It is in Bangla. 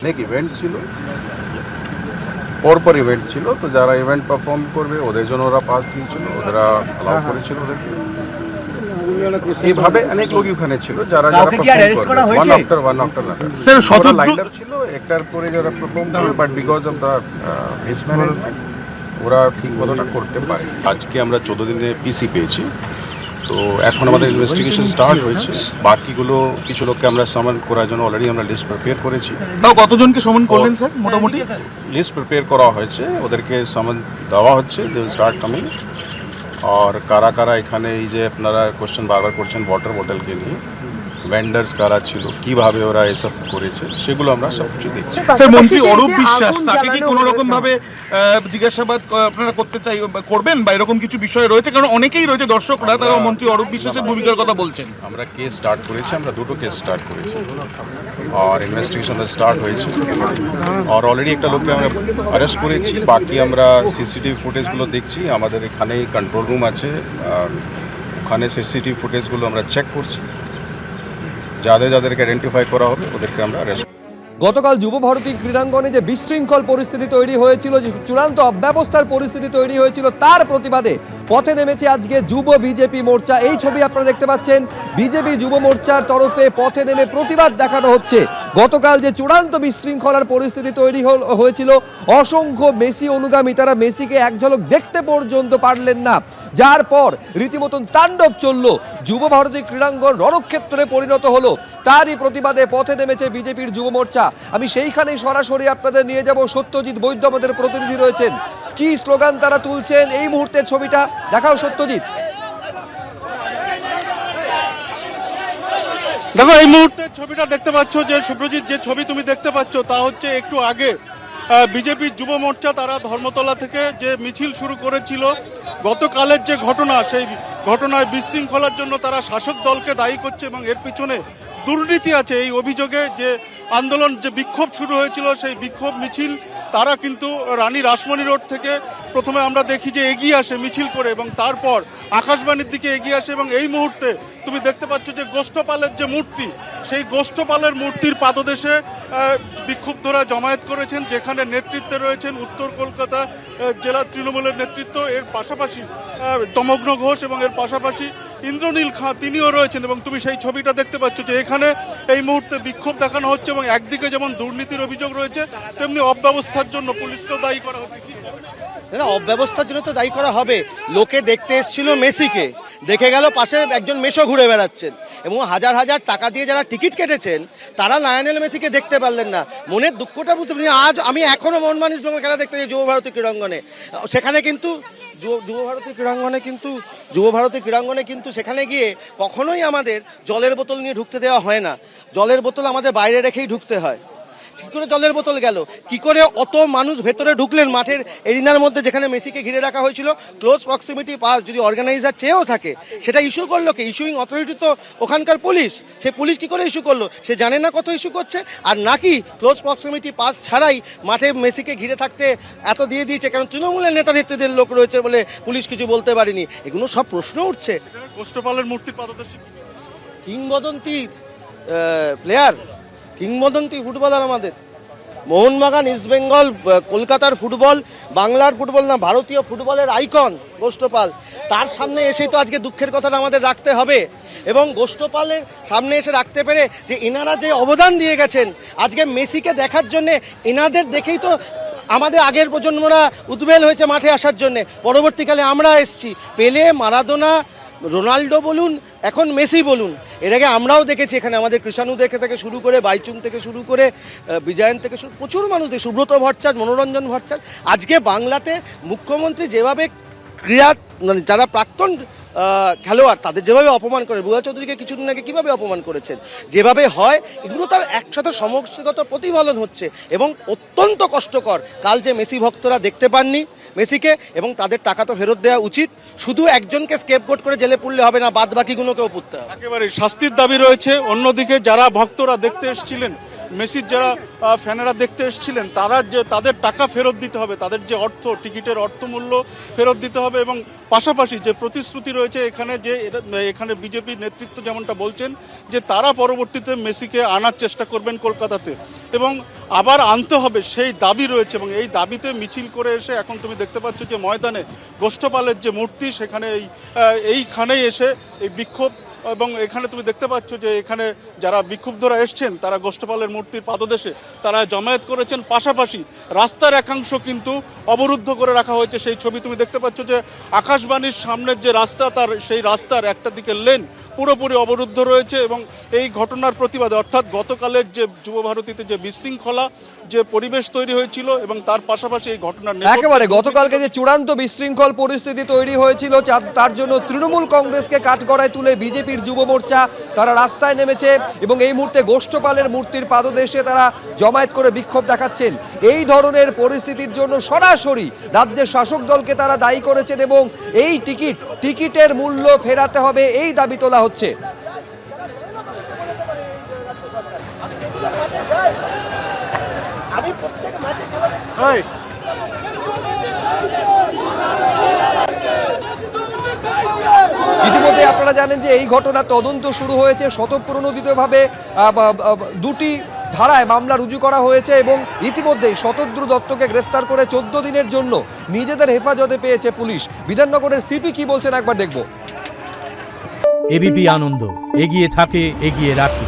অনেক ইভেন্ট ছিল, পরপর ইভেন্ট ছিল, তো যারা ইভেন্ট পারফর্ম করবে ওদের জন্য ওরা পাস দিয়েছিল, ওরা অ্যালাউ করেছিল ওদেরকে। এইভাবে অনেক লোক ওখানে ছিল যারা যারা পারফর্ম করবে ওয়ান আফটার স্যার ওরা লাইন আপ ছিল, একটার পরে যারা পারফর্ম করবে, but because of the mismanagement ওরা ঠিক মতোটা করতে পারে। আজকে আমরা 14 দিনে পিসি পেয়েছি, তো এখন আমাদের ইনভেস্টিগেশন স্টার্ট হয়েছে। বাকিগুলো কিছু লোককে আমরা সামান করার জন্য অলরেডি আমরা লিস্ট প্রিপেয়ার করেছি। তাও কতজনকে সমন করলেন স্যার মোটামুটি? লিস্ট প্রিপেয়ার করা হয়েছে, ওদেরকে সামান দেওয়া হচ্ছে, দে উইল স্টার্ট কামিং। আর কারা কারা এখানে এই যে আপনারা কোশ্চেন বারবার করছেন ওয়াটার বটলকে নিয়ে, ভেন্ডার্স কারা ছিল, কিভাবে ওরা এসব করেছে, সেগুলো আমরা সব কিছু দেখছি। স্যার মন্ত্রী অরূপ বিশ্বাস, তাকে কি কোনো রকম ভাবে জিজ্ঞাসাবাদ আপনারা করবেন বা এরকম কিছু বিষয় রয়েছে? কারণ অনেকেই রয়েছে দর্শকরা, তারা মন্ত্রী অরূপ বিশ্বাসের ভূমিকার কথা বলছেন। আমরা কেস স্টার্ট করেছি, আমরা দুটো কেস স্টার্ট করেছি আর ইনভেস্টিগেশন স্টার্ট হয়েছে। আর অলরেডি একটা লোককে আমরা অ্যারেস্ট করেছি। বাকি আমরা সিসিটিভি ফুটেজগুলো দেখছি, আমাদের এখানেই কন্ট্রোল রুম আছে, ওখানে সিসিটিভি ফুটেজগুলো আমরা চেক করছি। যাদেরকে আইডেন্টিফাই করা হবে ওদেরকে আমরা অ্যারেস্ট। গতকাল যুবভারতী ক্রীড়াঙ্গনে যে বিশৃঙ্খল পরিস্থিতি তৈরি হয়েছিল, যে চূড়ান্ত অব্যবস্থার পরিস্থিতি তৈরি হয়েছিল, তার প্রতিবাদে পথে নেমেছে আজকে যুব বিজেপি মোর্চা। এই ছবি আপনারা দেখতে পাচ্ছেন, বিজেপি যুব মোর্চার তরফে পথে নেমে প্রতিবাদ দেখানো হচ্ছে। গতকাল যে চূড়ান্ত বিশৃঙ্খলার পরিস্থিতি তৈরি হয়েছিল, অসংখ্য মেসি অনুগামী তারা মেসিকে এক ঝলক দেখতে পর্যন্ত পারলেন না, যার পর রীতিমতন তাণ্ডব চলল, যুব ভারতী ক্রীড়াঙ্গন রণক্ষেত্রে পরিণত হলো। তারই প্রতিবাদে পথে নেমেছে বিজেপির যুব মোর্চা। আমি সেইখানেই সরাসরি আপনাদের নিয়ে যাব, সত্যজিৎ বৈদ্য আমাদের প্রতিনিধি রয়েছেন। কি স্লোগান তারা তুলছেন, এই মুহূর্তের ছবিটা দেখাও সত্যজিৎ। দেখো এই মুহূর্তে ছবিটা দেখতে পাচ্ছ, যে সুব্রজিৎ যে ছবি তুমি দেখতে পাচ্ছ তা হচ্ছে একটু আগে বিজেপি যুব মোর্চা তারা ধর্মতলা থেকে যে মিছিল শুরু করেছিল। গতকালের যে ঘটনা, সেই ঘটনায় বিশৃঙ্খলার জন্য তারা শাসক দলকে দায়ী করছে এবং এর পিছনে দুর্নীতি আছে এই অভিযোগে যে আন্দোলন, যে বিক্ষোভ শুরু হয়েছিল, সেই বিক্ষোভ মিছিল তারা কিন্তু রানী রাসমণি রোড থেকে প্রথমে আমরা দেখি যে এগিয়ে আসে মিছিল করে এবং তারপর আকাশবাণীর দিকে এগিয়ে আসে। এবং এই মুহূর্তে তুমি দেখতে পাচ্ছ যে গোষ্ঠপালের যে মূর্তি, সেই গোষ্ঠপালের মূর্তির পাদদেশে বিক্ষুব্ধরা জমায়েত করেছেন, যেখানে নেতৃত্বে রয়েছেন উত্তর কলকাতা জেলা তৃণমূলের নেতৃত্ব, এর পাশাপাশি তমগ্ন ঘোষ এবং এর পাশাপাশি ইন্দ্রনীল খাঁ তিনিও রয়েছেন। এবং তুমি সেই ছবিটা দেখতে পাচ্ছ যে এখানে এই মুহূর্তে বিক্ষোভ দেখানো হচ্ছে এবং একদিকে যেমন দুর্নীতির অভিযোগ রয়েছে, তেমনি অব্যবস্থার জন্য পুলিশকেও দায়ী করা হচ্ছে। না, অব্যবস্থার জন্য তো দায়ী করা হবে। লোকে দেখতে এসেছিল মেসিকে, দেখে গেল পাশে একজন মেসো ঘুরে বেড়াচ্ছেন এবং হাজার হাজার টাকা দিয়ে যারা টিকিট কেটেছেন তারা লায়নেল মেসিকে দেখতে পারলেন না। মনের দুঃখটা বুঝতে পারি। আজ আমি এখনও মোহনবাগান ইস্ট বেঙ্গল খেলা দেখতে যাই যুব ভারতী ক্রীড়াঙ্গনে, সেখানে কিন্তু যুব ভারতী ক্রীড়াঙ্গনে কিন্তু সেখানে গিয়ে কখনোই আমাদের জলের বোতল নিয়ে ঢুকতে দেওয়া হয় না। জলের বোতল আমাদের বাইরে রেখেই ঢুকতে হয়। কী করে জলের বোতল গেল, কি করে অত মানুষ ভেতরে ঢুকলেন মাঠের এরিনার মধ্যে, যেখানে মেসিকে ঘিরে রাখা হয়েছিল ক্লোজ প্রক্সিমিটি পাস, যদি অর্গানাইজার চেয়েও থাকে সেটা ইস্যু করলো কে? ইস্যুইং অথরিটি তো ওখানকার পুলিশ। সে পুলিশ কি করে ইস্যু করলো? সে জানে না কত ইস্যু করছে। আর নাকি ক্লোজ প্রক্সিমিটি পাস ছাড়াই মাঠে মেসিকে ঘিরে থাকতে এত দিয়ে দিয়েছে, কারণ তৃণমূলের নেতা নেত্রীদের লোক রয়েছে বলে পুলিশ কিছু বলতে পারেনি। এগুলো সব প্রশ্ন উঠছে। গোষ্ঠপালের মূর্তির পাদদেশে কিংবদন্তি প্লেয়ার, কিংবদন্তি ফুটবলার আমাদের মোহনবাগান ইস্ট বেঙ্গল, কলকাতার ফুটবল, বাংলার ফুটবল না, ভারতীয় ফুটবলের আইকন গোষ্ঠপাল, তার সামনে এসেই তো আজকে দুঃখের কথাটা আমাদের রাখতে হবে। এবং গোষ্ঠপালের সামনে এসে রাখতে পেরে যে এনারা যে অবদান দিয়ে গেছেন, আজকে মেসিকে দেখার জন্যে এনাদের দেখেই তো আমাদের আগের প্রজন্মরা উদ্বেল হয়েছে মাঠে আসার জন্যে। পরবর্তীকালে আমরা এসছি, পেলে, মারাদোনা, রোনাল্ডো বলুন, এখন মেসি বলুন। এর আগে আমরাও দেখেছি এখানে আমাদের কৃষাণু থেকে শুরু করে, বাইচুং থেকে শুরু করে, বিজয়ন থেকে প্রচুর মানুষ দেখে, সুব্রত ভট্টাচার্য, মনোরঞ্জন ভট্টাচার্য। আজকে বাংলাতে মুখ্যমন্ত্রী যেভাবে ক্রীড়া, মানে যারা প্রাক্তন খেলোয়াড় তাদের যেভাবে অপমান করে, বুয়া চৌধুরীকে কিছুদিন আগে কীভাবে অপমান করেছেন, যেভাবে হয় এগুলো তার একসাথে সমষ্টিগত প্রতিফলন হচ্ছে এবং অত্যন্ত কষ্টকর। কাল যে মেসি ভক্তরা দেখতে পাননি মেসিকে, এবং তাদের টাকা তো ফেরত দেওয়া উচিত। শুধু একজনকে স্কেপগোট করে জেলে পুরলে হবে না, বাদ বাকিগুলোকেও পুরতে হবে। একেবারে শাস্তির দাবি রয়েছে। অন্যদিকে যারা ভক্তরা দেখতে এসেছিলেন মেসির যারা ফ্যানেরা দেখতে এসেছিলেন তারা যে তাদের টাকা ফেরত দিতে হবে, তাদের যে অর্থ টিকিটের অর্থমূল্য ফেরত দিতে হবে, এবং পাশাপাশি যে প্রতিশ্রুতি রয়েছে এখানে যে এখানে বিজেপি নেতৃত্ব যেমনটা বলছেন যে তারা পরবর্তীতে মেসিকে আনার চেষ্টা করবেন কলকাতাতে এবং আবার আনতে হবে সেই দাবি রয়েছে। এবং এই দাবিতে মিছিল করে এসে এখন তুমি দেখতে পাচ্ছ যে ময়দানে গোষ্ঠপালের যে মূর্তি সেখানে এইখানেই এসে এই বিক্ষোভ, এবং এখানে তুমি দেখতে পাচ্ছ যে এখানে যারা বিক্ষুব্ধরা এসছেন তারা গোষ্ঠপালের মূর্তির পাদদেশে তারা জমায়েত করেছেন। পাশাপাশি রাস্তার একাংশ কিন্তু অবরুদ্ধ করে রাখা হয়েছে, সেই ছবি তুমি দেখতে পাচ্ছ যে আকাশবাণীর সামনের যে রাস্তা তার সেই রাস্তার একটা দিকের লেন পুরোপুরি অবরুদ্ধ রয়েছে। এবং এই ঘটনার প্রতিবাদে অর্থাৎ গতকালের যে যুবভারতীতে যে বিশৃঙ্খলা যে পরিবেশ তৈরি হয়েছিল এবং তার পাশাপাশি এই ঘটনার একেবারে গতকালকে যে চূড়ান্ত বিশৃঙ্খল পরিস্থিতি তৈরি হয়েছিল তার জন্য তৃণমূল কংগ্রেসকে কাঠগড়ায় তুলে বিজেপির যুব মোর্চা তারা রাস্তায় নেমেছে এবং এই মুহূর্তে গোষ্ঠপালের মূর্তির পাদদেশে তারা জমায়েত করে বিক্ষোভ দেখাচ্ছেন। এই ধরনের পরিস্থিতির জন্য সরাসরি রাজ্যের শাসক দলকে তারা দায়ী করেছেন এবং এই টিকিটের মূল্য ফেরাতে হবে এই দাবি তোলা হচ্ছে। ইতিমধ্যে আপনারা জানেন যে এই ঘটনার তদন্ত শুরু হয়েছে, স্বতঃপ্রণোদিতভাবে দুটি ধারায় মামলা রুজু করা হয়েছে এবং ইতিমধ্যেই শতদ্রু দত্তকে গ্রেফতার করে 14 দিনের জন্য নিজেদের হেফাজতে পেয়েছে পুলিশ। বিধাননগরের সিপি কি বলছেন একবার দেখব। এবিপি আনন্দ, এগিয়ে থাকে, এগিয়ে রাখে।